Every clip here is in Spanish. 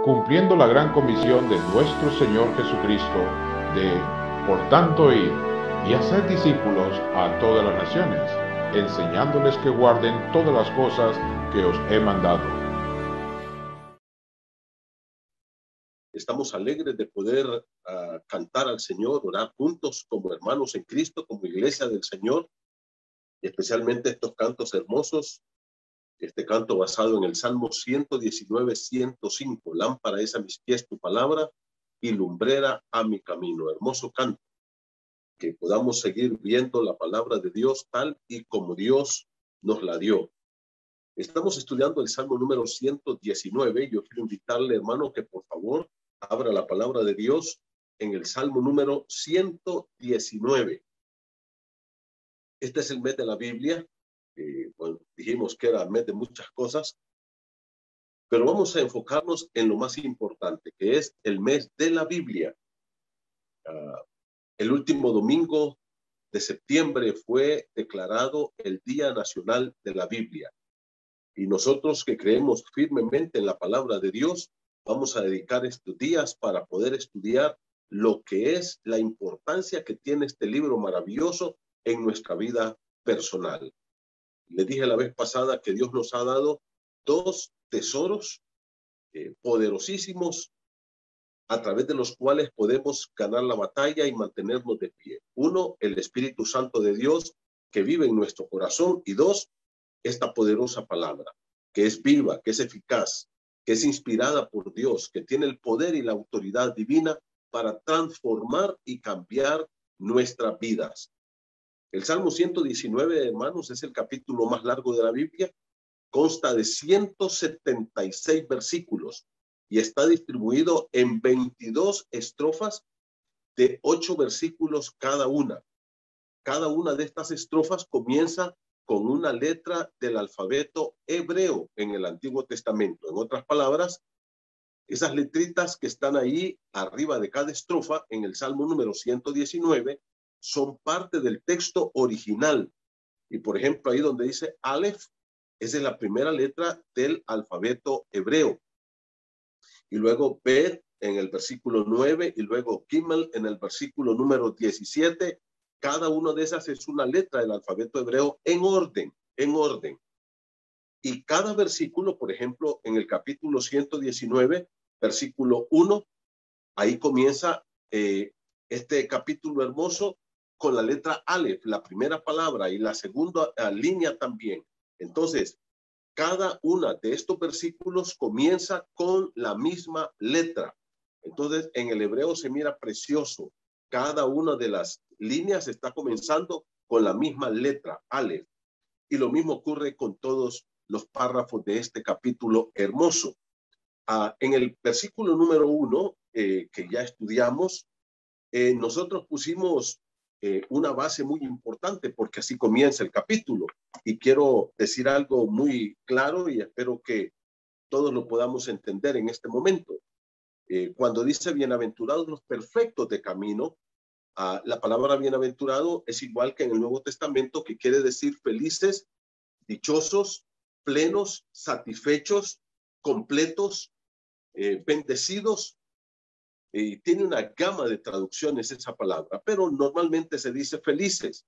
cumpliendo la gran comisión de nuestro Señor Jesucristo de, por tanto, ir y hacer discípulos a todas las naciones, enseñándoles que guarden todas las cosas que os he mandado. Estamos alegres de poder cantar al Señor, orar juntos como hermanos en Cristo, como iglesia del Señor, y especialmente estos cantos hermosos. Este canto basado en el Salmo 119, 105. Lámpara es a mis pies tu palabra y lumbrera a mi camino. Hermoso canto. Que podamos seguir viendo la palabra de Dios tal y como Dios nos la dio. Estamos estudiando el Salmo número 119. Yo quiero invitarle, hermano, que por favor abra la palabra de Dios en el Salmo número 119. Este es el mes de la Biblia. Bueno, dijimos que era el mes de muchas cosas, pero vamos a enfocarnos en lo más importante, que es el mes de la Biblia. El último domingo de septiembre fue declarado el Día Nacional de la Biblia. Y nosotros que creemos firmemente en la palabra de Dios, vamos a dedicar estos días para poder estudiar lo que es la importancia que tiene este libro maravilloso en nuestra vida personal. Le dije la vez pasada que Dios nos ha dado dos tesoros poderosísimos a través de los cuales podemos ganar la batalla y mantenernos de pie. Uno, el Espíritu Santo de Dios que vive en nuestro corazón, y dos, esta poderosa palabra, que es viva, que es eficaz, que es inspirada por Dios, que tiene el poder y la autoridad divina para transformar y cambiar nuestras vidas. El Salmo 119, hermanos, es el capítulo más largo de la Biblia. Consta de 176 versículos y está distribuido en 22 estrofas de 8 versículos cada una. Cada una de estas estrofas comienza con una letra del alfabeto hebreo en el Antiguo Testamento. En otras palabras, esas letritas que están ahí arriba de cada estrofa en el Salmo número 119 son parte del texto original. Y por ejemplo, ahí donde dice Aleph, esa es la primera letra del alfabeto hebreo. Y luego Bet en el versículo 9 y luego Gimel en el versículo número 17. Cada una de esas es una letra del alfabeto hebreo en orden, en orden. Y cada versículo, por ejemplo, en el capítulo 119, versículo 1, ahí comienza este capítulo hermoso con la letra Aleph, la primera palabra, y la segunda línea también. Entonces, cada una de estos versículos comienza con la misma letra. Entonces, en el hebreo se mira precioso. Cada una de las líneas está comenzando con la misma letra, Aleph. Y lo mismo ocurre con todos los párrafos de este capítulo hermoso. En el versículo número 1, que ya estudiamos, nosotros pusimos una base muy importante porque así comienza el capítulo. Y quiero decir algo muy claro y espero que todos lo podamos entender en este momento. Cuando dice bienaventurados los perfectos de camino, la palabra bienaventurado es igual que en el Nuevo Testamento, que quiere decir felices, dichosos, plenos, satisfechos, completos, bendecidos. Tiene una gama de traducciones esa palabra, pero normalmente se dice felices.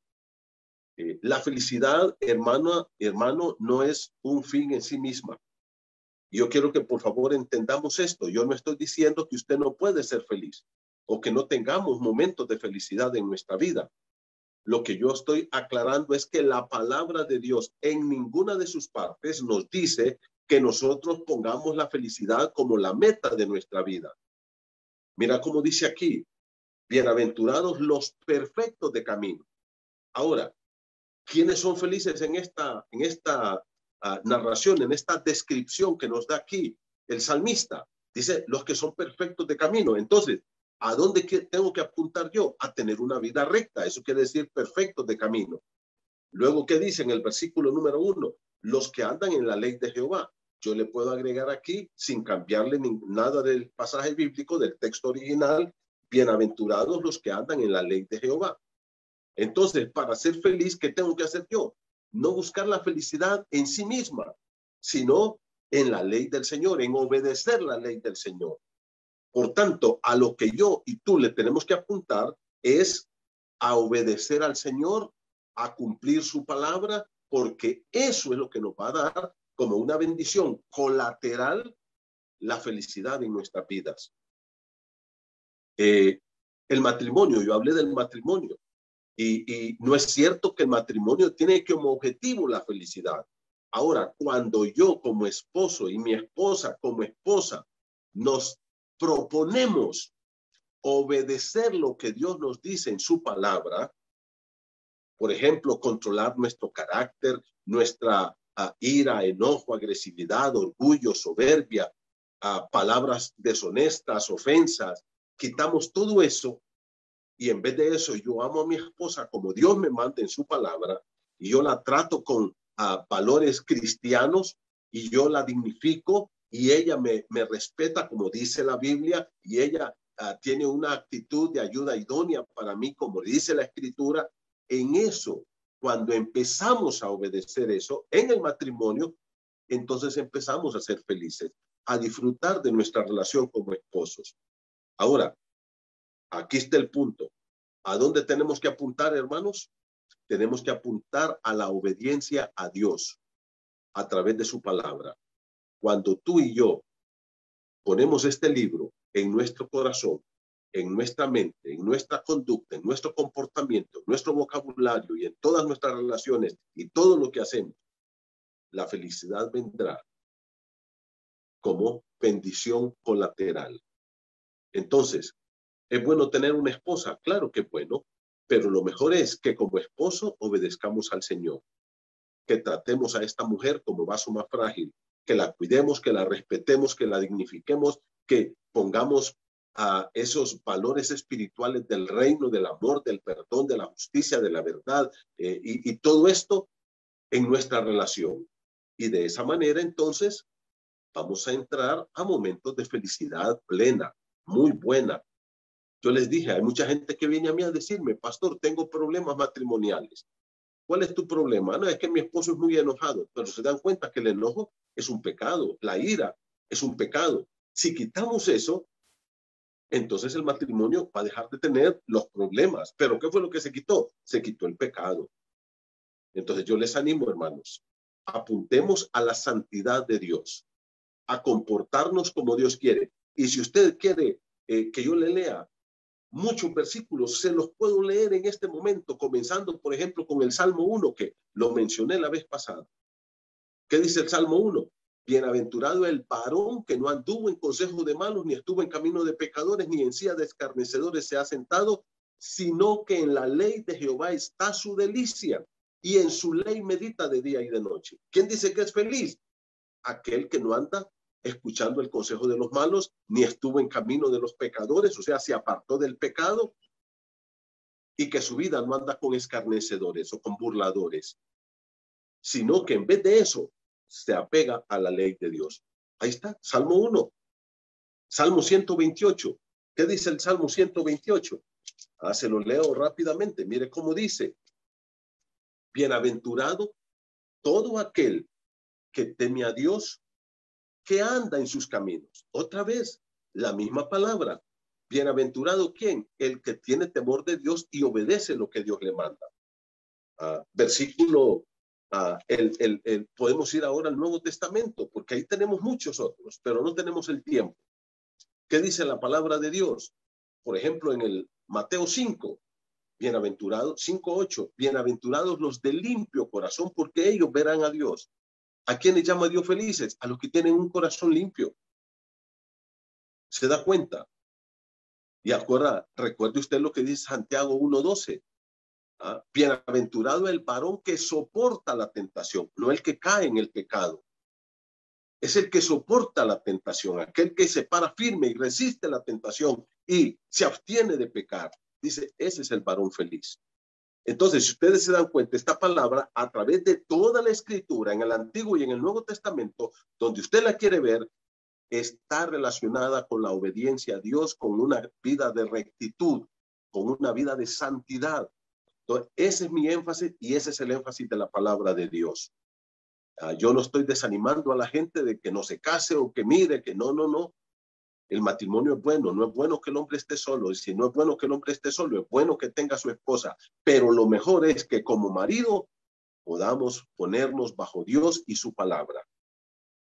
La felicidad, hermano, no es un fin en sí misma. Yo quiero que por favor entendamos esto. Yo no estoy diciendo que usted no puede ser feliz o que no tengamos momentos de felicidad en nuestra vida. Lo que yo estoy aclarando es que la palabra de Dios en ninguna de sus partes nos dice que nosotros pongamos la felicidad como la meta de nuestra vida. Mira cómo dice aquí, bienaventurados los perfectos de camino. Ahora, ¿quiénes son felices en esta narración, en esta descripción que nos da aquí el salmista? Dice, los que son perfectos de camino. Entonces, ¿a dónde tengo que apuntar yo? A tener una vida recta. Eso quiere decir perfectos de camino. Luego, ¿qué dice en el versículo número 1? Los que andan en la ley de Jehová. Yo le puedo agregar aquí, sin cambiarle nada del pasaje bíblico, del texto original, bienaventurados los que andan en la ley de Jehová. Entonces, para ser feliz, ¿qué tengo que hacer yo? No buscar la felicidad en sí misma, sino en la ley del Señor, en obedecer la ley del Señor. Por tanto, a lo que yo y tú le tenemos que apuntar es a obedecer al Señor, a cumplir su palabra, porque eso es lo que nos va a dar como una bendición colateral la felicidad en nuestras vidas. El matrimonio, yo hablé del matrimonio, y no es cierto que el matrimonio tiene como objetivo la felicidad. Ahora, cuando yo como esposo y mi esposa como esposa nos proponemos obedecer lo que Dios nos dice en su palabra, por ejemplo, controlar nuestro carácter, nuestra ira, enojo, agresividad, orgullo, soberbia, palabras deshonestas, ofensas, quitamos todo eso y en vez de eso yo amo a mi esposa como Dios me manda en su palabra y yo la trato con valores cristianos y yo la dignifico y ella me respeta como dice la Biblia y ella tiene una actitud de ayuda idónea para mí como dice la Escritura. En eso, cuando empezamos a obedecer eso en el matrimonio, entonces empezamos a ser felices, a disfrutar de nuestra relación como esposos. Ahora, aquí está el punto. ¿A dónde tenemos que apuntar, hermanos? Tenemos que apuntar a la obediencia a Dios a través de su palabra. Cuando tú y yo ponemos este libro en nuestro corazón, en nuestra mente, en nuestra conducta, en nuestro comportamiento, en nuestro vocabulario y en todas nuestras relaciones y todo lo que hacemos, la felicidad vendrá como bendición colateral. Entonces, ¿es bueno tener una esposa? Claro que es bueno, pero lo mejor es que como esposo obedezcamos al Señor, que tratemos a esta mujer como vaso más frágil, que la cuidemos, que la respetemos, que la dignifiquemos, que pongamos a esos valores espirituales del reino, del amor, del perdón, de la justicia, de la verdad, y todo esto en nuestra relación. Y de esa manera, entonces, vamos a entrar a momentos de felicidad plena, muy buena. Yo les dije, hay mucha gente que viene a mí a decirme, pastor, tengo problemas matrimoniales. ¿Cuál es tu problema? No, es que mi esposo es muy enojado, pero se dan cuenta que el enojo es un pecado, la ira es un pecado. Si quitamos eso, entonces el matrimonio va a dejar de tener los problemas. ¿Pero qué fue lo que se quitó? Se quitó el pecado. Entonces yo les animo, hermanos, apuntemos a la santidad de Dios, a comportarnos como Dios quiere. Y si usted quiere que yo le lea muchos versículos, se los puedo leer en este momento, comenzando, por ejemplo, con el Salmo 1, que lo mencioné la vez pasada. ¿Qué dice el Salmo 1? Bienaventurado el varón que no anduvo en consejo de malos, ni estuvo en camino de pecadores, ni en silla de escarnecedores se ha sentado, sino que en la ley de Jehová está su delicia, y en su ley medita de día y de noche. ¿Quién dice que es feliz? Aquel que no anda escuchando el consejo de los malos, ni estuvo en camino de los pecadores, o sea, se apartó del pecado, y que su vida no anda con escarnecedores o con burladores, sino que en vez de eso, se apega a la ley de Dios. Ahí está, Salmo 1. Salmo 128. ¿Qué dice el Salmo 128? Se lo leo rápidamente. Mire cómo dice. Bienaventurado todo aquel que teme a Dios, que anda en sus caminos. Otra vez, la misma palabra. Bienaventurado ¿quién? El que tiene temor de Dios y obedece lo que Dios le manda. Versículo, podemos ir ahora al Nuevo Testamento, porque ahí tenemos muchos otros, pero no tenemos el tiempo. ¿Qué dice la palabra de Dios? Por ejemplo, en el Mateo 5, bienaventurados, 5:8, bienaventurados los de limpio corazón, porque ellos verán a Dios. ¿A quiénes llama Dios felices? A los que tienen un corazón limpio. ¿Se da cuenta? Y recuerde usted lo que dice Santiago 1:12. Bienaventurado el varón que soporta la tentación, no el que cae en el pecado. Es el que soporta la tentación, aquel que se para firme y resiste la tentación y se abstiene de pecar. Dice, ese es el varón feliz. Entonces, si ustedes se dan cuenta, esta palabra a través de toda la escritura, en el Antiguo y en el Nuevo Testamento, donde usted la quiere ver, está relacionada con la obediencia a Dios, con una vida de rectitud, con una vida de santidad. Entonces, ese es mi énfasis y ese es el énfasis de la palabra de Dios. Yo no estoy desanimando a la gente de que no se case o que mire, que no, no, no. El matrimonio es bueno, no es bueno que el hombre esté solo. Y si no es bueno que el hombre esté solo, es bueno que tenga a su esposa. Pero lo mejor es que como marido podamos ponernos bajo Dios y su palabra.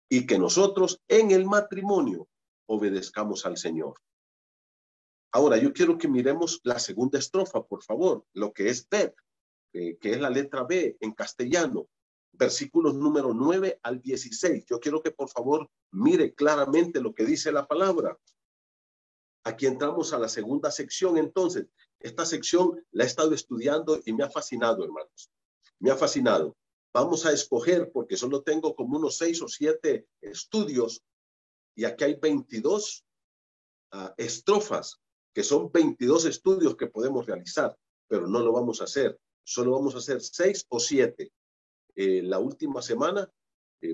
Y que nosotros en el matrimonio obedezcamos al Señor. Ahora, yo quiero que miremos la segunda estrofa, por favor, lo que es ver, que es la letra B en castellano, versículos número 9 al 16. Yo quiero que por favor mire claramente lo que dice la palabra. Aquí entramos a la segunda sección. Entonces, esta sección la he estado estudiando y me ha fascinado, hermanos. Me ha fascinado. Vamos a escoger, porque solo tengo como unos 6 o 7 estudios, y aquí hay 22 estrofas, que son 22 estudios que podemos realizar, pero no lo vamos a hacer. Solo vamos a hacer 6 o 7. La última semana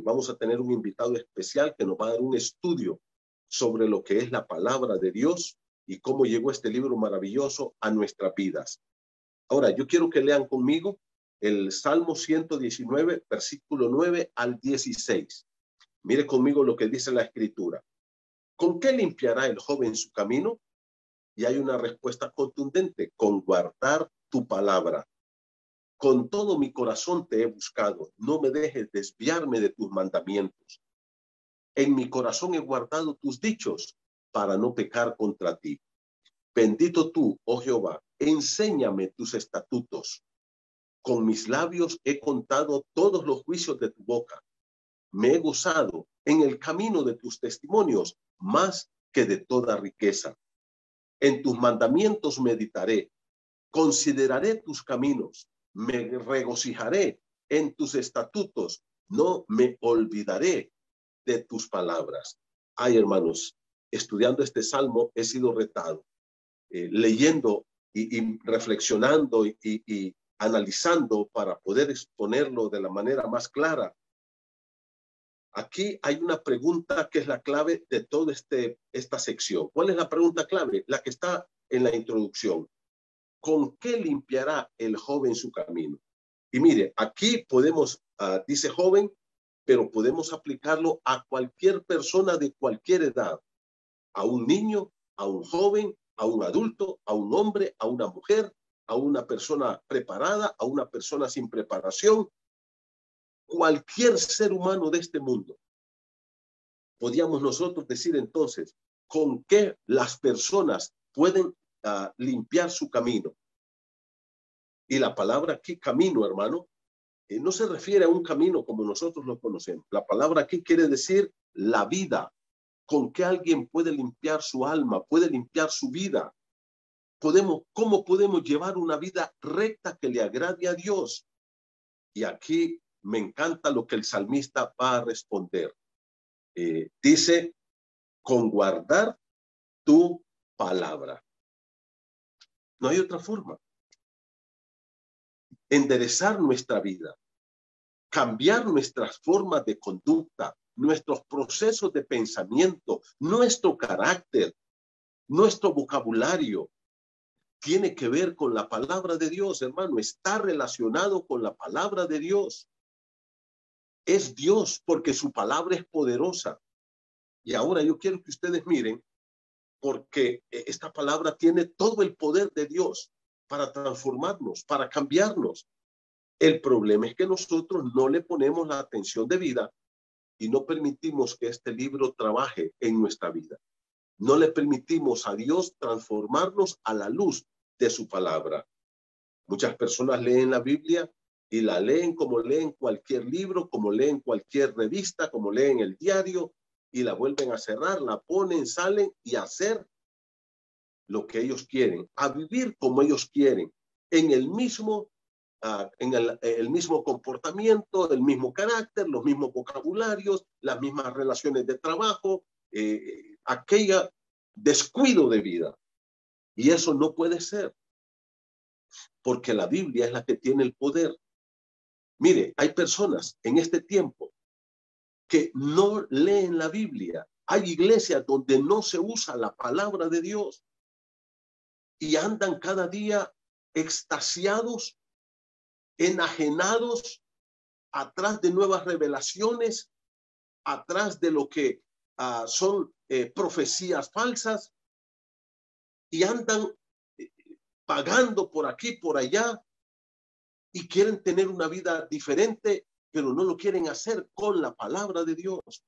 vamos a tener un invitado especial que nos va a dar un estudio sobre lo que es la palabra de Dios y cómo llegó este libro maravilloso a nuestras vidas. Ahora, yo quiero que lean conmigo el Salmo 119, versículo 9 al 16. Mire conmigo lo que dice la Escritura. ¿Con qué limpiará el joven su camino? Y hay una respuesta contundente: con guardar tu palabra. Con todo mi corazón te he buscado, no me dejes desviarme de tus mandamientos. En mi corazón he guardado tus dichos para no pecar contra ti. Bendito tú, oh Jehová, enséñame tus estatutos. Con mis labios he contado todos los juicios de tu boca. Me he gozado en el camino de tus testimonios más que de toda riqueza. En tus mandamientos meditaré, consideraré tus caminos, me regocijaré en tus estatutos, no me olvidaré de tus palabras. Ay, hermanos, estudiando este salmo he sido retado, leyendo y reflexionando y analizando para poder exponerlo de la manera más clara. Aquí hay una pregunta que es la clave de toda esta sección. ¿Cuál es la pregunta clave? La que está en la introducción. ¿Con qué limpiará el joven su camino? Y mire, aquí podemos, dice joven, pero podemos aplicarlo a cualquier persona de cualquier edad, a un niño, a un joven, a un adulto, a un hombre, a una mujer, a una persona preparada, a una persona sin preparación, cualquier ser humano de este mundo. Podríamos nosotros decir entonces, ¿con qué las personas pueden limpiar su camino? Y la palabra aquí, camino, hermano, no se refiere a un camino como nosotros lo conocemos. La palabra aquí quiere decir la vida. ¿Con qué alguien puede limpiar su alma, puede limpiar su vida? ¿Cómo podemos llevar una vida recta que le agrade a Dios? Y aquí me encanta lo que el salmista va a responder. Dice, con guardar tu palabra. No hay otra forma. Enderezar nuestra vida, cambiar nuestras formas de conducta, nuestros procesos de pensamiento, nuestro carácter, nuestro vocabulario, tiene que ver con la palabra de Dios, hermano. Está relacionado con la palabra de Dios. Es Dios porque su palabra es poderosa. Y ahora yo quiero que ustedes miren, porque esta palabra tiene todo el poder de Dios para transformarnos, para cambiarnos. El problema es que nosotros no le ponemos la atención debida y no permitimos que este libro trabaje en nuestra vida. No le permitimos a Dios transformarnos a la luz de su palabra. Muchas personas leen la Biblia y la leen como leen cualquier libro, como leen cualquier revista, como leen el diario, y la vuelven a cerrar, la ponen, salen y a hacer lo que ellos quieren, a vivir como ellos quieren, en el mismo comportamiento, el mismo carácter, los mismos vocabularios, las mismas relaciones de trabajo, aquella descuido de vida. Y eso no puede ser, porque la Biblia es la que tiene el poder. Mire, hay personas en este tiempo que no leen la Biblia. Hay iglesias donde no se usa la palabra de Dios y andan cada día extasiados, enajenados atrás de nuevas revelaciones, atrás de lo que son profecías falsas, y andan pagando por aquí, por allá, y quieren tener una vida diferente, pero no lo quieren hacer con la palabra de Dios,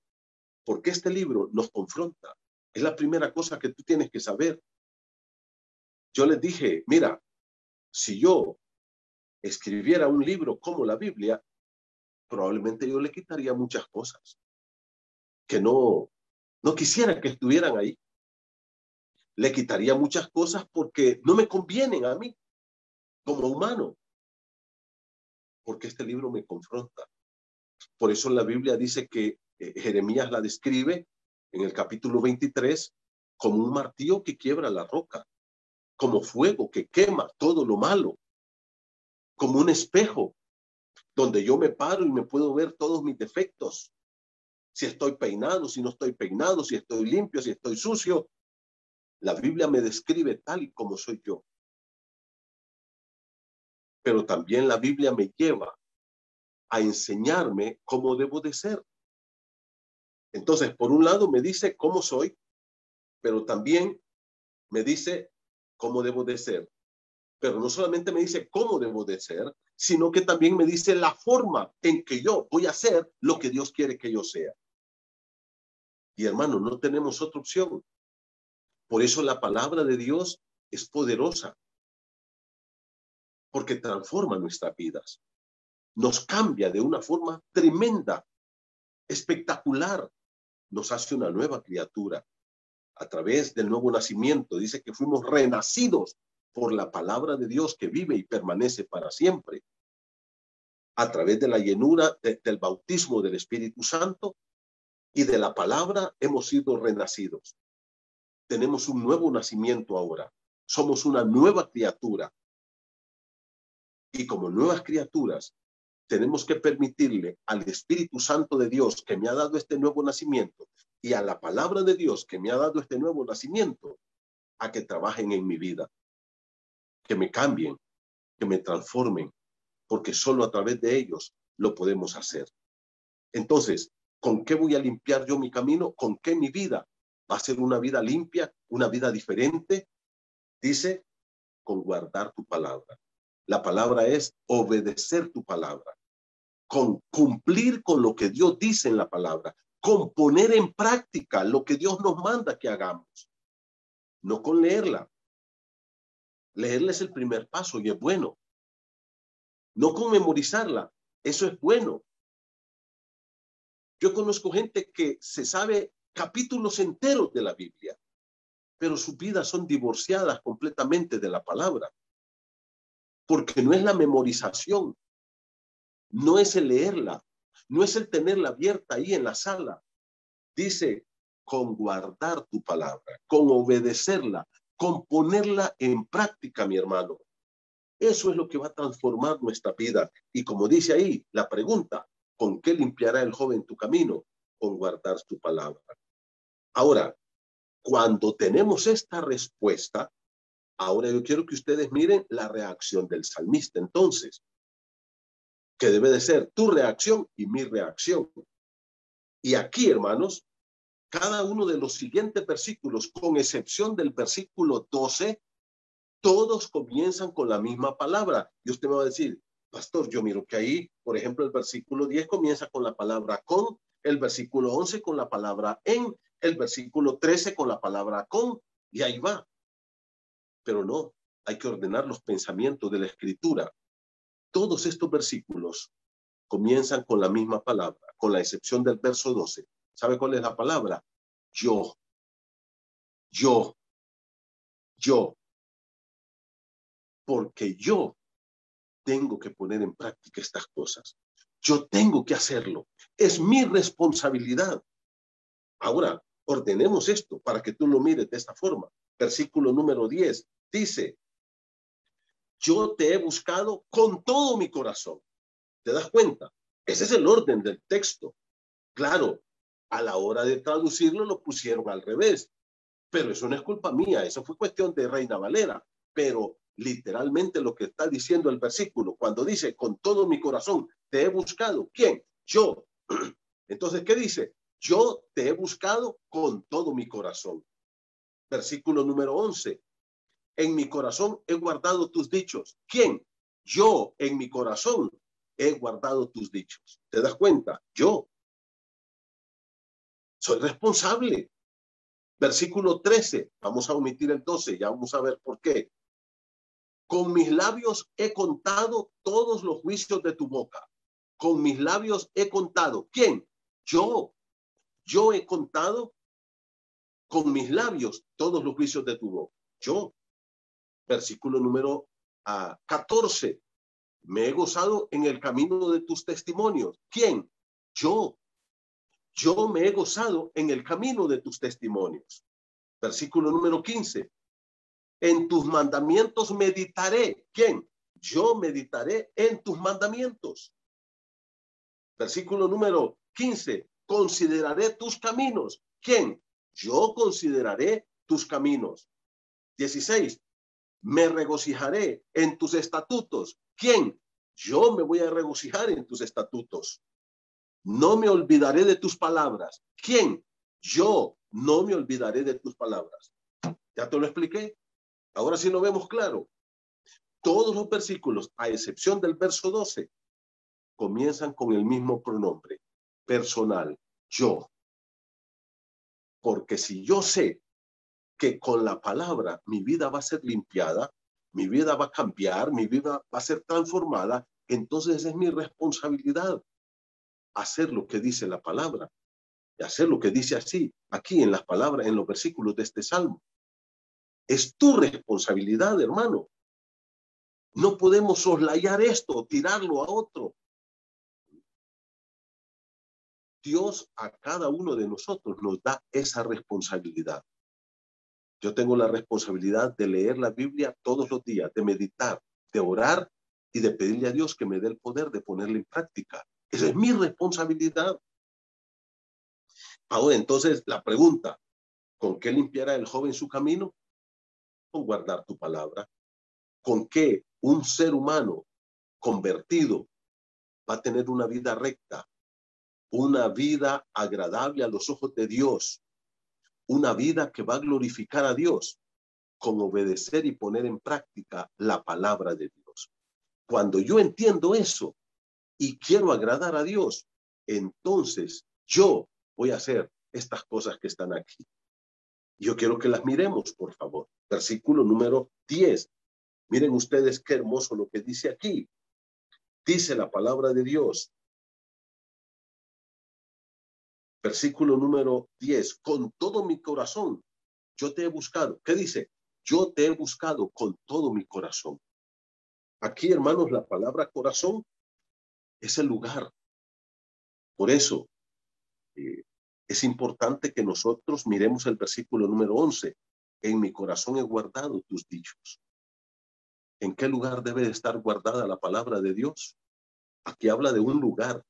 porque este libro nos confronta. Es la primera cosa que tú tienes que saber. Yo les dije, mira, si yo escribiera un libro como la Biblia, probablemente yo le quitaría muchas cosas que no quisiera que estuvieran ahí. Le quitaría muchas cosas porque no me convienen a mí como humano, porque este libro me confronta. Por eso la Biblia dice que Jeremías la describe en el capítulo 23 como un martillo que quiebra la roca, como fuego que quema todo lo malo, como un espejo donde yo me paro y me puedo ver todos mis defectos. Si estoy peinado, si no estoy peinado, si estoy limpio, si estoy sucio. La Biblia me describe tal y como soy yo. Pero también la Biblia me lleva a enseñarme cómo debo de ser. Entonces, por un lado me dice cómo soy, pero también me dice cómo debo de ser. Pero no solamente me dice cómo debo de ser, sino que también me dice la forma en que yo voy a hacer lo que Dios quiere que yo sea. Y hermano, no tenemos otra opción. Por eso la palabra de Dios es poderosa, porque transforma nuestras vidas. Nos cambia de una forma tremenda, espectacular. Nos hace una nueva criatura a través del nuevo nacimiento. Dice que fuimos renacidos por la palabra de Dios que vive y permanece para siempre. A través de la llenura del bautismo del Espíritu Santo y de la palabra hemos sido renacidos. Tenemos un nuevo nacimiento ahora. Somos una nueva criatura. Y como nuevas criaturas, tenemos que permitirle al Espíritu Santo de Dios que me ha dado este nuevo nacimiento y a la palabra de Dios que me ha dado este nuevo nacimiento a que trabajen en mi vida, que me cambien, que me transformen, porque solo a través de ellos lo podemos hacer. Entonces, ¿con qué voy a limpiar yo mi camino? ¿Con qué mi vida va a ser una vida limpia, una vida diferente? Dice, con guardar tu palabra. La palabra es obedecer tu palabra, con cumplir con lo que Dios dice en la palabra, con poner en práctica lo que Dios nos manda que hagamos, no con leerla. Leerla es el primer paso y es bueno. No con memorizarla, eso es bueno. Yo conozco gente que se sabe capítulos enteros de la Biblia, pero sus vidas son divorciadas completamente de la palabra, porque no es la memorización, no es el leerla, no es el tenerla abierta ahí en la sala. Dice, con guardar tu palabra, con obedecerla, con ponerla en práctica, mi hermano. Eso es lo que va a transformar nuestra vida. Y como dice ahí la pregunta, ¿con qué limpiará el joven tu camino? Con guardar tu palabra. Ahora, cuando tenemos esta respuesta, ahora yo quiero que ustedes miren la reacción del salmista. Entonces, que debe de ser tu reacción y mi reacción. Y aquí, hermanos, cada uno de los siguientes versículos, con excepción del versículo 12, todos comienzan con la misma palabra. Y usted me va a decir, pastor, yo miro que ahí, por ejemplo, el versículo 10 comienza con la palabra con, el versículo 11 con la palabra en, el versículo 13 con la palabra con, y ahí va. Pero no, hay que ordenar los pensamientos de la Escritura. Todos estos versículos comienzan con la misma palabra, con la excepción del verso 12. ¿Sabe cuál es la palabra? Yo. Porque yo tengo que poner en práctica estas cosas. Yo tengo que hacerlo. Es mi responsabilidad. Ahora, ordenemos esto para que tú lo mires de esta forma. Versículo número 10 dice, yo te he buscado con todo mi corazón. ¿Te das cuenta? Ese es el orden del texto. Claro, a la hora de traducirlo lo pusieron al revés, pero eso no es culpa mía, eso fue cuestión de Reina Valera, pero literalmente lo que está diciendo el versículo. Cuando dice, con todo mi corazón te he buscado. ¿Quién? Yo. Entonces, ¿qué dice? Yo te he buscado con todo mi corazón. Versículo número 11. En mi corazón he guardado tus dichos. ¿Quién? Yo en mi corazón he guardado tus dichos. ¿Te das cuenta? Yo soy responsable. Versículo 13. Vamos a omitir el 12. Ya vamos a ver por qué. Con mis labios he contado todos los juicios de tu boca. Con mis labios he contado. ¿Quién? Yo. Yo he contado con mis labios todos los juicios de tu boca. Yo. Versículo número 14. Me he gozado en el camino de tus testimonios. ¿Quién? Yo. Yo me he gozado en el camino de tus testimonios. Versículo número 15. En tus mandamientos meditaré. ¿Quién? Yo meditaré en tus mandamientos. Versículo número 15. Consideraré tus caminos. ¿Quién? Yo consideraré tus caminos. 16. Me regocijaré en tus estatutos. ¿Quién? Yo me voy a regocijar en tus estatutos. No me olvidaré de tus palabras. ¿Quién? Yo no me olvidaré de tus palabras. ¿Ya te lo expliqué? Ahora sí lo vemos claro. Todos los versículos, a excepción del verso 12, comienzan con el mismo pronombre, personal, yo. Porque si yo sé que con la palabra mi vida va a ser limpiada, mi vida va a cambiar, mi vida va a ser transformada, entonces es mi responsabilidad hacer lo que dice la palabra, y hacer lo que dice así, aquí en las palabras, en los versículos de este salmo. Es tu responsabilidad, hermano. No podemos soslayar esto, tirarlo a otro. Dios a cada uno de nosotros nos da esa responsabilidad. Yo tengo la responsabilidad de leer la Biblia todos los días, de meditar, de orar y de pedirle a Dios que me dé el poder de ponerla en práctica. Esa es mi responsabilidad. Ahora, entonces, la pregunta, ¿con qué limpiará el joven su camino? Con guardar tu palabra. ¿Con qué un ser humano convertido va a tener una vida recta, una vida agradable a los ojos de Dios, una vida que va a glorificar a Dios? Con obedecer y poner en práctica la palabra de Dios. Cuando yo entiendo eso y quiero agradar a Dios, entonces yo voy a hacer estas cosas que están aquí. Yo quiero que las miremos, por favor. Versículo número 10. Miren ustedes qué hermoso lo que dice aquí. Dice la palabra de Dios. Versículo número 10. Con todo mi corazón yo te he buscado. ¿Qué dice? Yo te he buscado con todo mi corazón. Aquí, hermanos, la palabra corazón es el lugar. Por eso es importante que nosotros miremos el versículo número 11. En mi corazón he guardado tus dichos. ¿En qué lugar debe de estar guardada la palabra de Dios? Aquí habla de un lugar.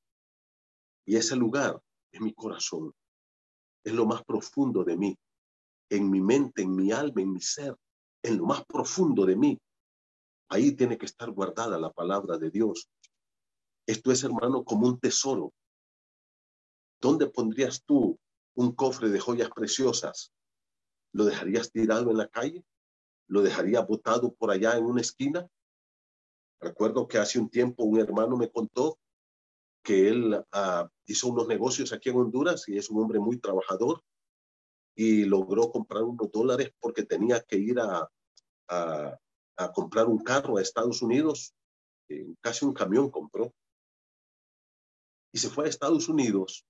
Y ese lugar es mi corazón. Es lo más profundo de mí. En mi mente, en mi alma, en mi ser. En lo más profundo de mí. Ahí tiene que estar guardada la palabra de Dios. Esto es, hermano, como un tesoro. ¿Dónde pondrías tú un cofre de joyas preciosas? ¿Lo dejarías tirado en la calle? ¿Lo dejarías botado por allá en una esquina? Recuerdo que hace un tiempo un hermano me contó que él hizo unos negocios aquí en Honduras y es un hombre muy trabajador y logró comprar unos dólares porque tenía que ir a comprar un carro a Estados Unidos. Casi un camión compró. Y se fue a Estados Unidos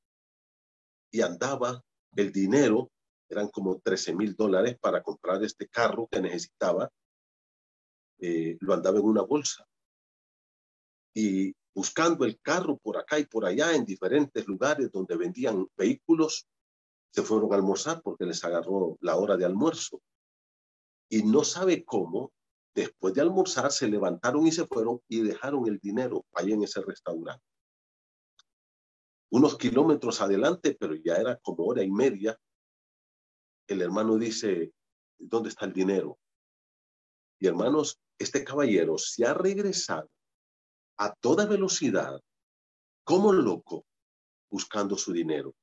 y andaba el dinero, eran como $13,000 para comprar este carro que necesitaba, lo andaba en una bolsa. Y buscando el carro por acá y por allá en diferentes lugares donde vendían vehículos, se fueron a almorzar porque les agarró la hora de almuerzo. Y no sabe cómo, después de almorzar, se levantaron y se fueron y dejaron el dinero ahí en ese restaurante. Unos kilómetros adelante, pero ya era como hora y media, el hermano dice, ¿dónde está el dinero? Y hermanos, este caballero se ha regresado a toda velocidad, como loco, buscando su dinero.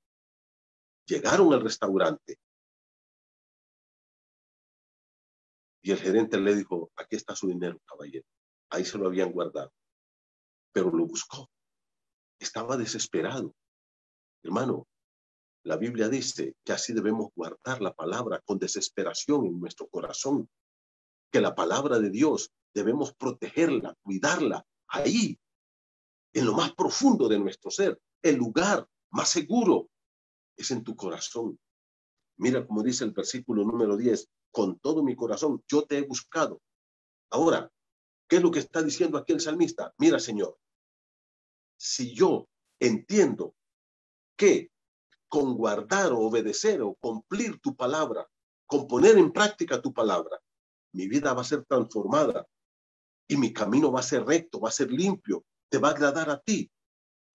Llegaron al restaurante y el gerente le dijo, aquí está su dinero, caballero. Ahí se lo habían guardado, pero lo buscó. Estaba desesperado. Hermano, la Biblia dice que así debemos guardar la palabra con desesperación en nuestro corazón, que la palabra de Dios debemos protegerla, cuidarla ahí, en lo más profundo de nuestro ser. El lugar más seguro es en tu corazón. Mira como dice el versículo número 10, con todo mi corazón yo te he buscado. Ahora, ¿qué es lo que está diciendo aquí el salmista? Mira, Señor, si yo entiendo que con guardar o obedecer o cumplir tu palabra, con poner en práctica tu palabra, mi vida va a ser transformada y mi camino va a ser recto, va a ser limpio, te va a agradar a ti.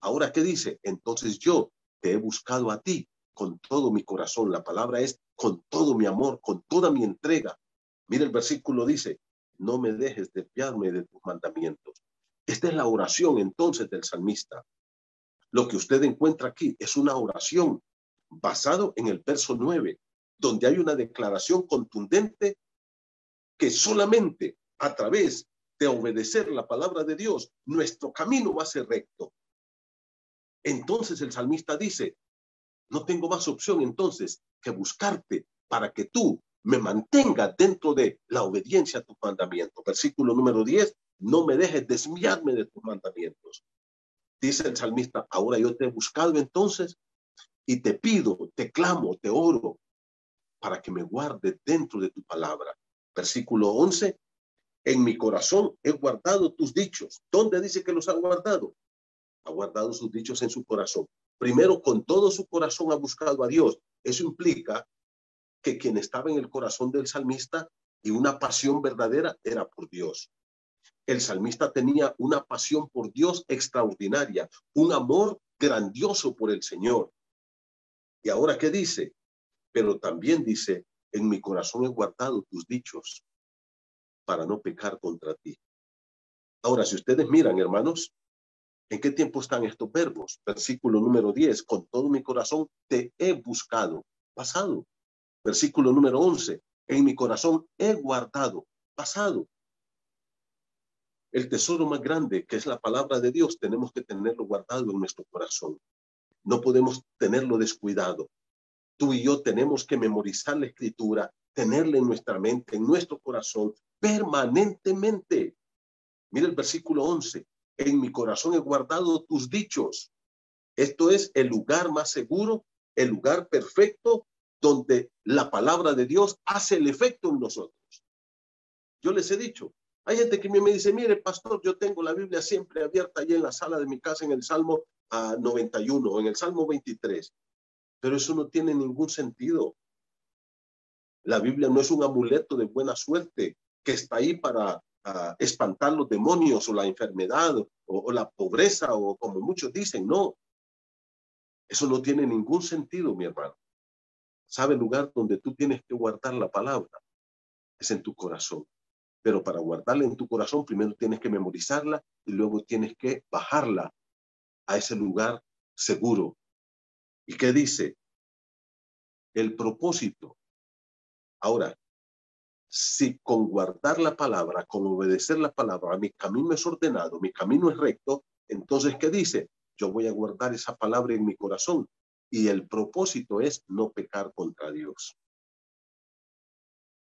Ahora, ¿qué dice? Entonces yo te he buscado a ti con todo mi corazón. La palabra es con todo mi amor, con toda mi entrega. Mira el versículo dice, no me dejes desviarme de tus mandamientos. Esta es la oración entonces del salmista. Lo que usted encuentra aquí es una oración basado en el verso 9, donde hay una declaración contundente que solamente a través de obedecer la palabra de Dios, nuestro camino va a ser recto. Entonces el salmista dice, no tengo más opción entonces que buscarte para que tú me mantengas dentro de la obediencia a tus mandamientos. Versículo número 10, no me dejes desviarme de tus mandamientos. Dice el salmista, ahora yo te he buscado entonces y te pido, te clamo, te oro para que me guardes dentro de tu palabra. Versículo 11, en mi corazón he guardado tus dichos. ¿Dónde dice que los ha guardado? Ha guardado sus dichos en su corazón. Primero, con todo su corazón ha buscado a Dios. Eso implica que quien estaba en el corazón del salmista y una pasión verdadera era por Dios. El salmista tenía una pasión por Dios extraordinaria, un amor grandioso por el Señor. Y ahora, ¿qué dice? Pero también dice, en mi corazón he guardado tus dichos para no pecar contra ti. Ahora, si ustedes miran, hermanos, ¿en qué tiempo están estos verbos? Versículo número 10, con todo mi corazón te he buscado. Pasado. Versículo número 11, en mi corazón he guardado. Pasado. El tesoro más grande, que es la palabra de Dios, tenemos que tenerlo guardado en nuestro corazón. No podemos tenerlo descuidado. Tú y yo tenemos que memorizar la escritura, tenerla en nuestra mente, en nuestro corazón, permanentemente. Mira el versículo 11. En mi corazón he guardado tus dichos. Esto es el lugar más seguro, el lugar perfecto, donde la palabra de Dios hace el efecto en nosotros. Yo les he dicho, hay gente que me dice, mire, pastor, yo tengo la Biblia siempre abierta allá en la sala de mi casa en el Salmo 91 o en el Salmo 23. Pero eso no tiene ningún sentido. La Biblia no es un amuleto de buena suerte que está ahí para espantar los demonios o la enfermedad o la pobreza o como muchos dicen. No, eso no tiene ningún sentido, mi hermano. ¿Sabe el lugar donde tú tienes que guardar la palabra? Es en tu corazón. Pero para guardarla en tu corazón, primero tienes que memorizarla y luego tienes que bajarla a ese lugar seguro. ¿Y qué dice? El propósito. Ahora, si con guardar la palabra, con obedecer la palabra, mi camino es ordenado, mi camino es recto, entonces, ¿qué dice? Yo voy a guardar esa palabra en mi corazón. Y el propósito es no pecar contra Dios.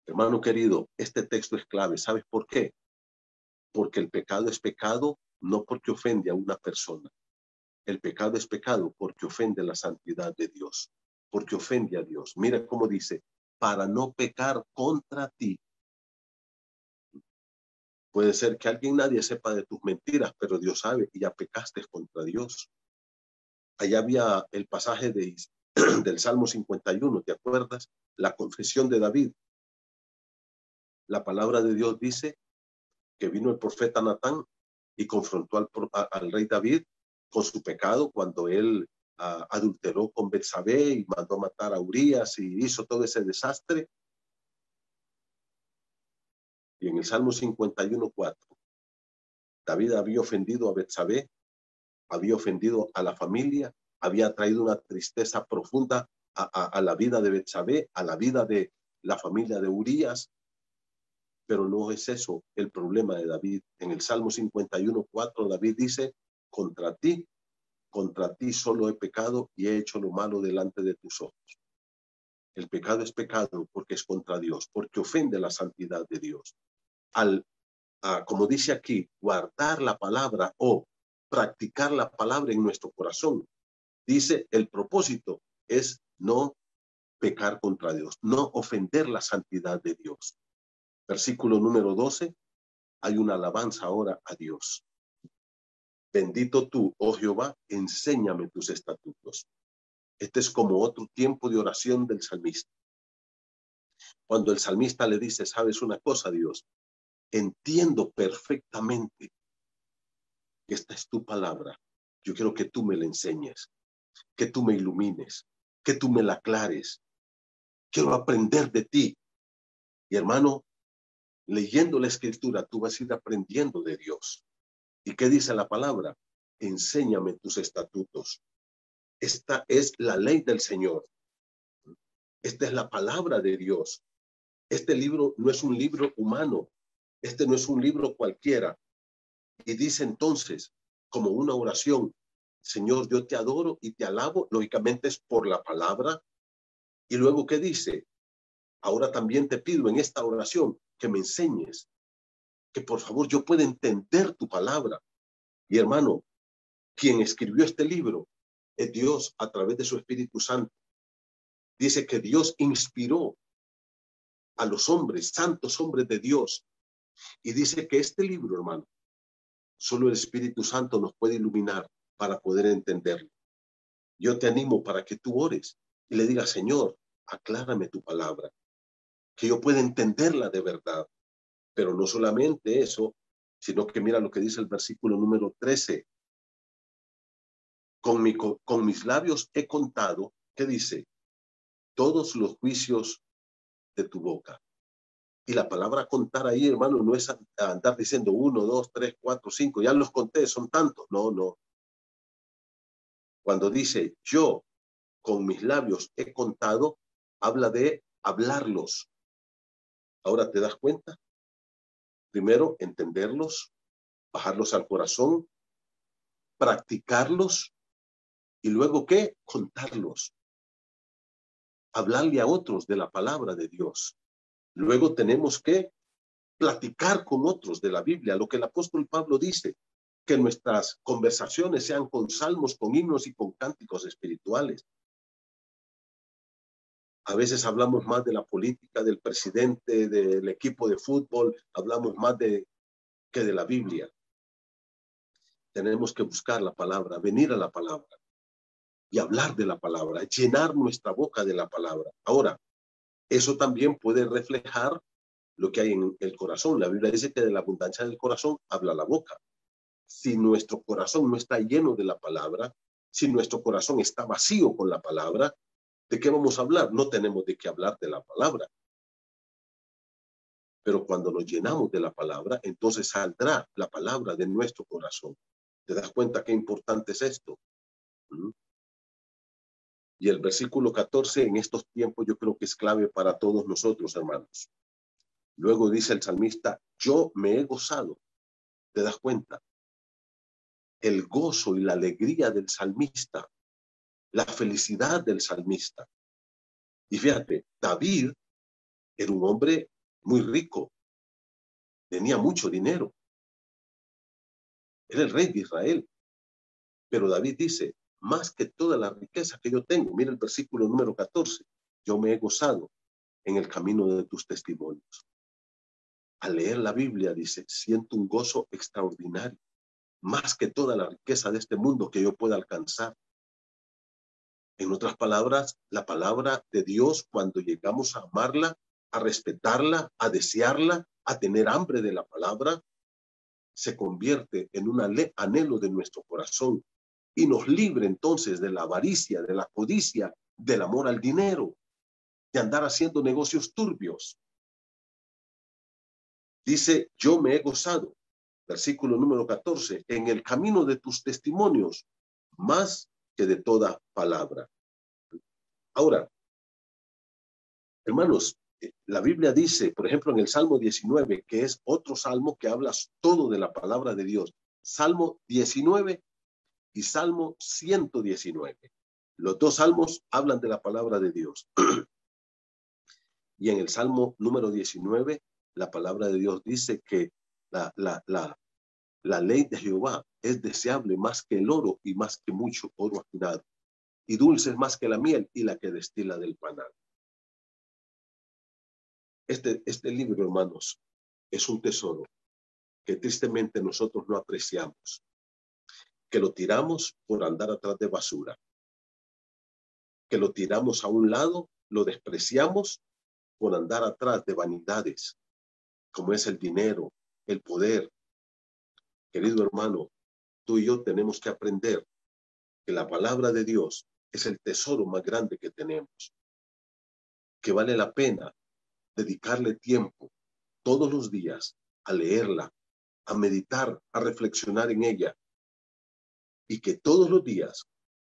Hermano querido, este texto es clave. ¿Sabes por qué? Porque el pecado es pecado no porque ofende a una persona. El pecado es pecado porque ofende la santidad de Dios, porque ofende a Dios. Mira cómo dice, para no pecar contra ti. Puede ser que nadie sepa de tus mentiras, pero Dios sabe y ya pecaste contra Dios. Allá había el pasaje del Salmo 51, ¿te acuerdas? La confesión de David. La palabra de Dios dice que vino el profeta Natán y confrontó al rey David con su pecado cuando él adulteró con Betsabé y mandó a matar a Urías y hizo todo ese desastre. Y en el Salmo 51:4, David había ofendido a Betsabé, había ofendido a la familia, había traído una tristeza profunda a la vida de Betsabé, a la vida de la familia de Urías. Pero no es eso el problema de David. En el Salmo 51:4, David dice, contra ti solo he pecado y he hecho lo malo delante de tus ojos. El pecado es pecado porque es contra Dios, porque ofende la santidad de Dios. Como dice aquí, guardar la palabra o practicar la palabra en nuestro corazón. Dice, el propósito es no pecar contra Dios, no ofender la santidad de Dios. Versículo número 12, hay una alabanza ahora a Dios. Bendito tú, oh Jehová, enséñame tus estatutos. Este es como otro tiempo de oración del salmista. Cuando el salmista le dice, ¿sabes una cosa, Dios? Entiendo perfectamente que esta es tu palabra. Yo quiero que tú me la enseñes, que tú me ilumines, que tú me la aclares. Quiero aprender de ti. Y hermano, leyendo la escritura, tú vas a ir aprendiendo de Dios. ¿Y qué dice la palabra? Enséñame tus estatutos. Esta es la ley del Señor. Esta es la palabra de Dios. Este libro no es un libro humano. Este no es un libro cualquiera. Y dice entonces, como una oración, Señor, yo te adoro y te alabo. Lógicamente es por la palabra. Y luego, ¿qué dice? Ahora también te pido en esta oración que me enseñes, que por favor yo pueda entender tu palabra. Y hermano, quien escribió este libro es Dios a través de su Espíritu Santo. Dice que Dios inspiró a los hombres, santos hombres de Dios. Y dice que este libro, hermano, solo el Espíritu Santo nos puede iluminar para poder entenderlo. Yo te animo para que tú ores y le digas, Señor, aclárame tu palabra, que yo pueda entenderla de verdad. Pero no solamente eso, sino que mira lo que dice el versículo número 13. Con mis labios he contado, ¿qué dice? Todos los juicios de tu boca. Y la palabra contar ahí, hermano, no es andar diciendo 1, 2, 3, 4, 5, ya los conté, son tantos. No, no. Cuando dice yo con mis labios he contado, habla de hablarlos. Ahora te das cuenta. Primero, entenderlos, bajarlos al corazón, practicarlos y luego, ¿qué? Contarlos. Hablarle a otros de la palabra de Dios. Luego tenemos que platicar con otros de la Biblia, lo que el apóstol Pablo dice, que nuestras conversaciones sean con salmos, con himnos y con cánticos espirituales. A veces hablamos más de la política, del presidente, del equipo de fútbol, hablamos más que de la Biblia. Tenemos que buscar la palabra, venir a la palabra y hablar de la palabra, llenar nuestra boca de la palabra. Ahora, eso también puede reflejar lo que hay en el corazón. La Biblia dice que de la abundancia del corazón habla la boca. Si nuestro corazón no está lleno de la palabra, si nuestro corazón está vacío con la palabra, ¿de qué vamos a hablar? No tenemos de qué hablar de la palabra. Pero cuando nos llenamos de la palabra, entonces saldrá la palabra de nuestro corazón. ¿Te das cuenta qué importante es esto? Y el versículo 14 en estos tiempos yo creo que es clave para todos nosotros, hermanos. Luego dice el salmista, yo me he gozado. ¿Te das cuenta? El gozo y la alegría del salmista, la felicidad del salmista. Y fíjate, David era un hombre muy rico, tenía mucho dinero, era el rey de Israel. Pero David dice, más que toda la riqueza que yo tengo, mira el versículo número 14, yo me he gozado en el camino de tus testimonios. Al leer la Biblia, dice, siento un gozo extraordinario, más que toda la riqueza de este mundo que yo pueda alcanzar. En otras palabras, la palabra de Dios, cuando llegamos a amarla, a respetarla, a desearla, a tener hambre de la palabra, se convierte en un anhelo de nuestro corazón y nos libre entonces de la avaricia, de la codicia, del amor al dinero, de andar haciendo negocios turbios. Dice, yo me he gozado, versículo número 14, en el camino de tus testimonios, más que de toda palabra. Ahora, hermanos, la Biblia dice, por ejemplo, en el Salmo 19, que es otro salmo que habla todo de la palabra de Dios. Salmo 19 y Salmo 119. Los dos salmos hablan de la palabra de Dios. Y en el Salmo número 19, la palabra de Dios dice que la ley de Jehová es deseable más que el oro y más que mucho oro afinado, y dulce es más que la miel y la que destila del panal. Este libro, hermanos, es un tesoro que tristemente nosotros no apreciamos, que lo tiramos por andar atrás de basura, que lo tiramos a un lado, lo despreciamos por andar atrás de vanidades, como es el dinero, el poder. Querido hermano, tú y yo tenemos que aprender que la palabra de Dios es el tesoro más grande que tenemos, que vale la pena dedicarle tiempo todos los días a leerla, a meditar, a reflexionar en ella, y que todos los días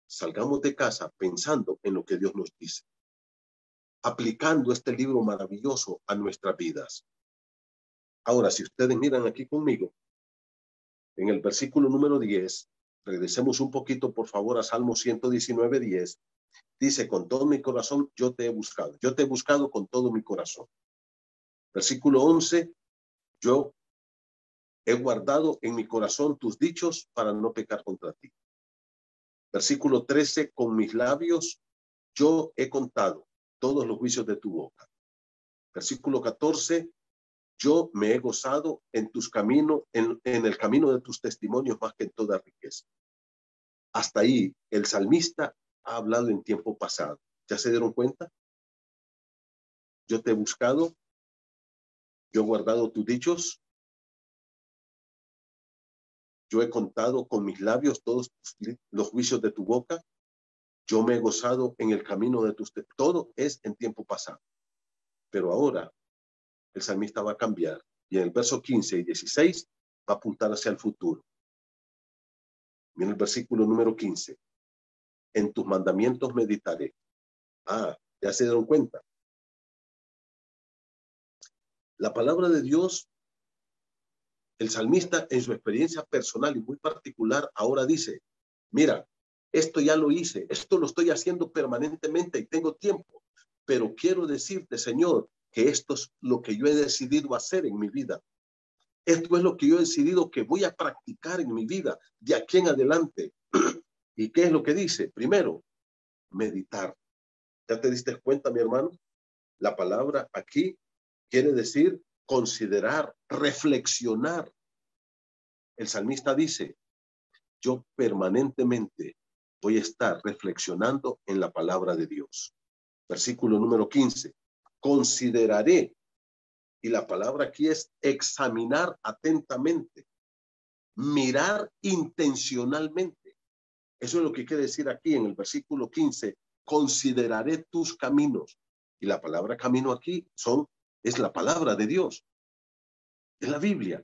salgamos de casa pensando en lo que Dios nos dice, aplicando este libro maravilloso a nuestras vidas. Ahora, si ustedes miran aquí conmigo, en el versículo número 10, regresemos un poquito, por favor, a Salmo 119, 10, dice, con todo mi corazón yo te he buscado con todo mi corazón. Versículo 11, yo he guardado en mi corazón tus dichos para no pecar contra ti. Versículo 13, con mis labios yo he contado todos los juicios de tu boca. Versículo 14, yo me he gozado en tus caminos, en el camino de tus testimonios más que en toda riqueza. Hasta ahí el salmista ha hablado en tiempo pasado. ¿Ya se dieron cuenta? Yo te he buscado, yo he guardado tus dichos, yo he contado con mis labios todos los juicios de tu boca, yo me he gozado en el camino de tus testimonios. Todo es en tiempo pasado. Pero ahora el salmista va a cambiar y en el verso 15 y 16 va a apuntar hacia el futuro. Miren el versículo número 15. En tus mandamientos meditaré. Ya se dieron cuenta. La palabra de Dios, el salmista en su experiencia personal y muy particular ahora dice, mira, esto ya lo hice, esto lo estoy haciendo permanentemente y tengo tiempo, pero quiero decirte, Señor, que esto es lo que yo he decidido hacer en mi vida. Esto es lo que yo he decidido que voy a practicar en mi vida de aquí en adelante. ¿Y qué es lo que dice? Primero, meditar. ¿Ya te diste cuenta, mi hermano? La palabra aquí quiere decir considerar, reflexionar. El salmista dice, yo permanentemente voy a estar reflexionando en la palabra de Dios. Versículo número 15. Consideraré. Y la palabra aquí es examinar atentamente, mirar intencionalmente. Eso es lo que quiere decir aquí en el versículo 15. Consideraré tus caminos. Y la palabra camino aquí es la palabra de Dios. Es la Biblia.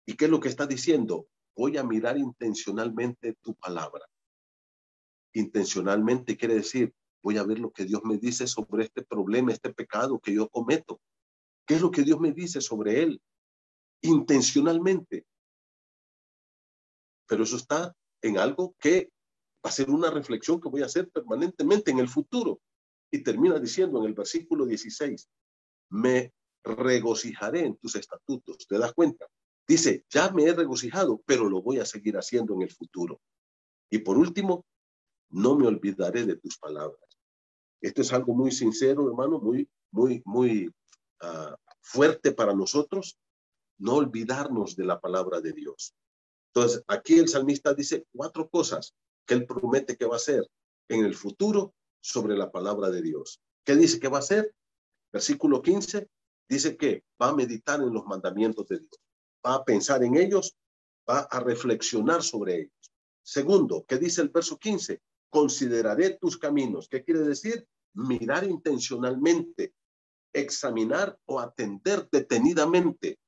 ¿Y qué es lo que está diciendo? Voy a mirar intencionalmente tu palabra. Intencionalmente quiere decir, voy a ver lo que Dios me dice sobre este problema, este pecado que yo cometo. ¿Qué es lo que Dios me dice sobre él? Intencionalmente. Pero eso está en algo que va a ser una reflexión que voy a hacer permanentemente en el futuro. Y termina diciendo en el versículo 16, me regocijaré en tus estatutos. ¿Te das cuenta? Dice, ya me he regocijado, pero lo voy a seguir haciendo en el futuro. Y por último, no me olvidaré de tus palabras. Esto es algo muy sincero, hermano, muy fuerte para nosotros, no olvidarnos de la palabra de Dios. Entonces, aquí el salmista dice 4 cosas que él promete que va a hacer en el futuro sobre la palabra de Dios. ¿Qué dice que va a hacer? Versículo 15 dice que va a meditar en los mandamientos de Dios, va a pensar en ellos, va a reflexionar sobre ellos. Segundo, ¿qué dice el verso 15? Consideraré tus caminos. ¿Qué quiere decir? Mirar intencionalmente examinar o atender detenidamente.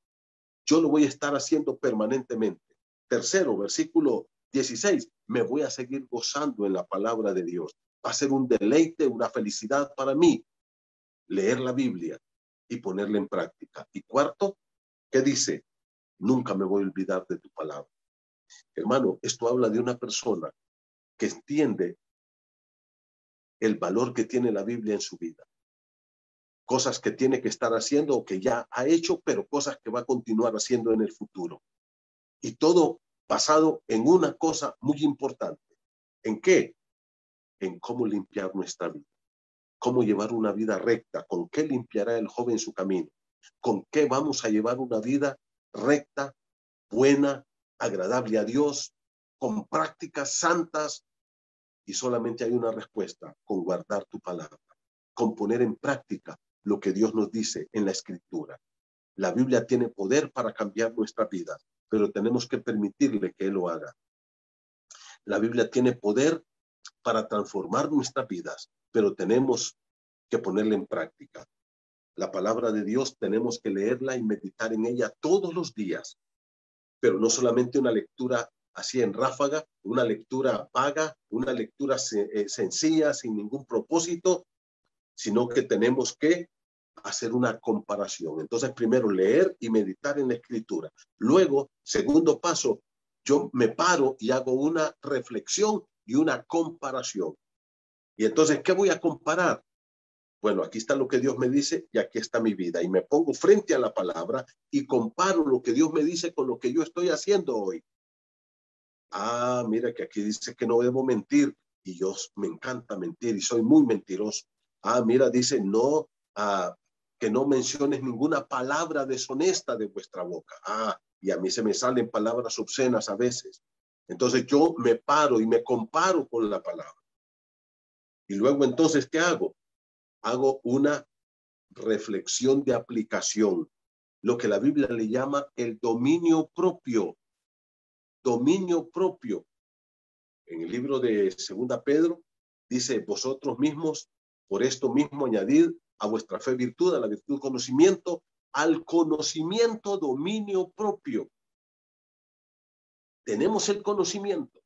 Yo lo voy a estar haciendo permanentemente. Tercero, versículo 16, me voy a seguir gozando en la palabra de Dios. Va a ser un deleite, una felicidad para mí leer la Biblia y ponerla en práctica. Y cuarto, ¿qué dice? Nunca me voy a olvidar de tu palabra. Hermano, esto habla de una persona que entiende el valor que tiene la Biblia en su vida. Cosas que tiene que estar haciendo o que ya ha hecho, pero cosas que va a continuar haciendo en el futuro. Y todo basado en una cosa muy importante. ¿En qué? En cómo limpiar nuestra vida. Cómo llevar una vida recta. ¿Con qué limpiará el joven su camino? ¿Con qué vamos a llevar una vida recta, buena, agradable a Dios, con prácticas santas? Y solamente hay una respuesta: con guardar tu palabra, con poner en práctica lo que Dios nos dice en la Escritura. La Biblia tiene poder para cambiar nuestra vida, pero tenemos que permitirle que Él lo haga. La Biblia tiene poder para transformar nuestras vidas, pero tenemos que ponerla en práctica. La palabra de Dios tenemos que leerla y meditar en ella todos los días, pero no solamente una lectura así en ráfaga, una lectura vaga, una lectura sencilla, sin ningún propósito, sino que tenemos que hacer una comparación. Entonces, primero leer y meditar en la Escritura. Luego, segundo paso, yo me paro y hago una reflexión y una comparación. Y entonces, ¿qué voy a comparar? Bueno, aquí está lo que Dios me dice y aquí está mi vida. Y me pongo frente a la palabra y comparo lo que Dios me dice con lo que yo estoy haciendo hoy. Ah, mira que aquí dice que no debo mentir y yo me encanta mentir y soy muy mentiroso. Ah, mira, dice no, que no menciones ninguna palabra deshonesta de vuestra boca. Ah, y a mí se me salen palabras obscenas a veces. Entonces yo me paro y me comparo con la palabra. Y luego entonces, ¿qué hago? Hago una reflexión de aplicación, lo que la Biblia le llama el dominio propio. Dominio propio. En el libro de 2 Pedro dice: vosotros mismos, por esto mismo añadid a vuestra fe virtud, a la virtud conocimiento, al conocimiento dominio propio. Tenemos el conocimiento,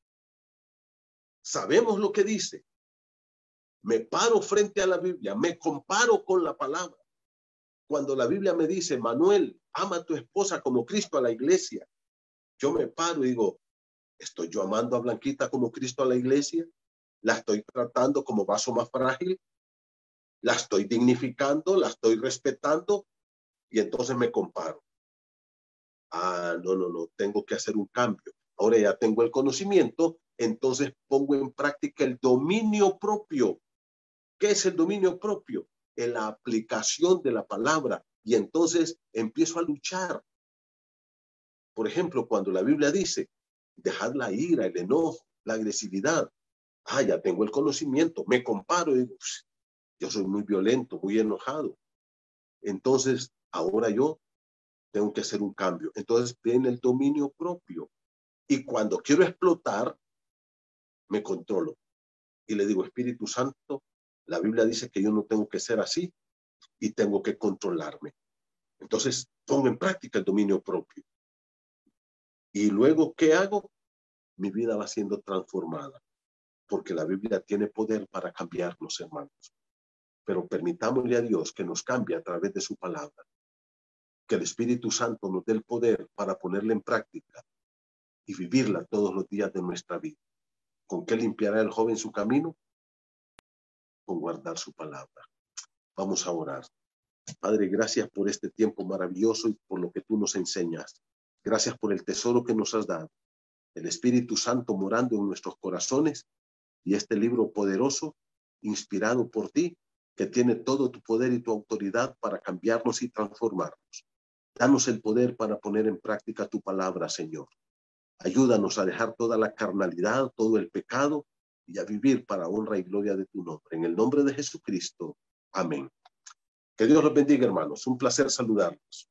sabemos lo que dice, me paro frente a la Biblia, me comparo con la palabra. Cuando la Biblia me dice: Manuel, ama a tu esposa como Cristo a la iglesia, yo me paro y digo: ¿estoy yo amando a Blanquita como Cristo a la iglesia? ¿La estoy tratando como vaso más frágil? ¿La estoy dignificando? ¿La estoy respetando? Y entonces me comparo. Ah, no, tengo que hacer un cambio. Ahora ya tengo el conocimiento, entonces pongo en práctica el dominio propio. ¿Qué es el dominio propio? En la aplicación de la palabra. Y entonces empiezo a luchar. Por ejemplo, cuando la Biblia dice: dejad la ira, el enojo, la agresividad. Ah, ya tengo el conocimiento, me comparo y digo: yo soy muy violento, muy enojado. Entonces, ahora yo tengo que hacer un cambio. Entonces, viene el dominio propio. Y cuando quiero explotar, me controlo. Y le digo: Espíritu Santo, la Biblia dice que yo no tengo que ser así y tengo que controlarme. Entonces, pongo en práctica el dominio propio. Y luego, ¿qué hago? Mi vida va siendo transformada, porque la Biblia tiene poder para cambiarnos, hermanos. Pero permitámosle a Dios que nos cambie a través de su palabra. Que el Espíritu Santo nos dé el poder para ponerla en práctica y vivirla todos los días de nuestra vida. ¿Con qué limpiará el joven su camino? Con guardar su palabra. Vamos a orar. Padre, gracias por este tiempo maravilloso y por lo que tú nos enseñas. Gracias por el tesoro que nos has dado. El Espíritu Santo morando en nuestros corazones y este libro poderoso, inspirado por ti, que tiene todo tu poder y tu autoridad para cambiarnos y transformarnos. Danos el poder para poner en práctica tu palabra, Señor. Ayúdanos a dejar toda la carnalidad, todo el pecado y a vivir para honra y gloria de tu nombre. En el nombre de Jesucristo. Amén. Que Dios los bendiga, hermanos. Un placer saludarlos.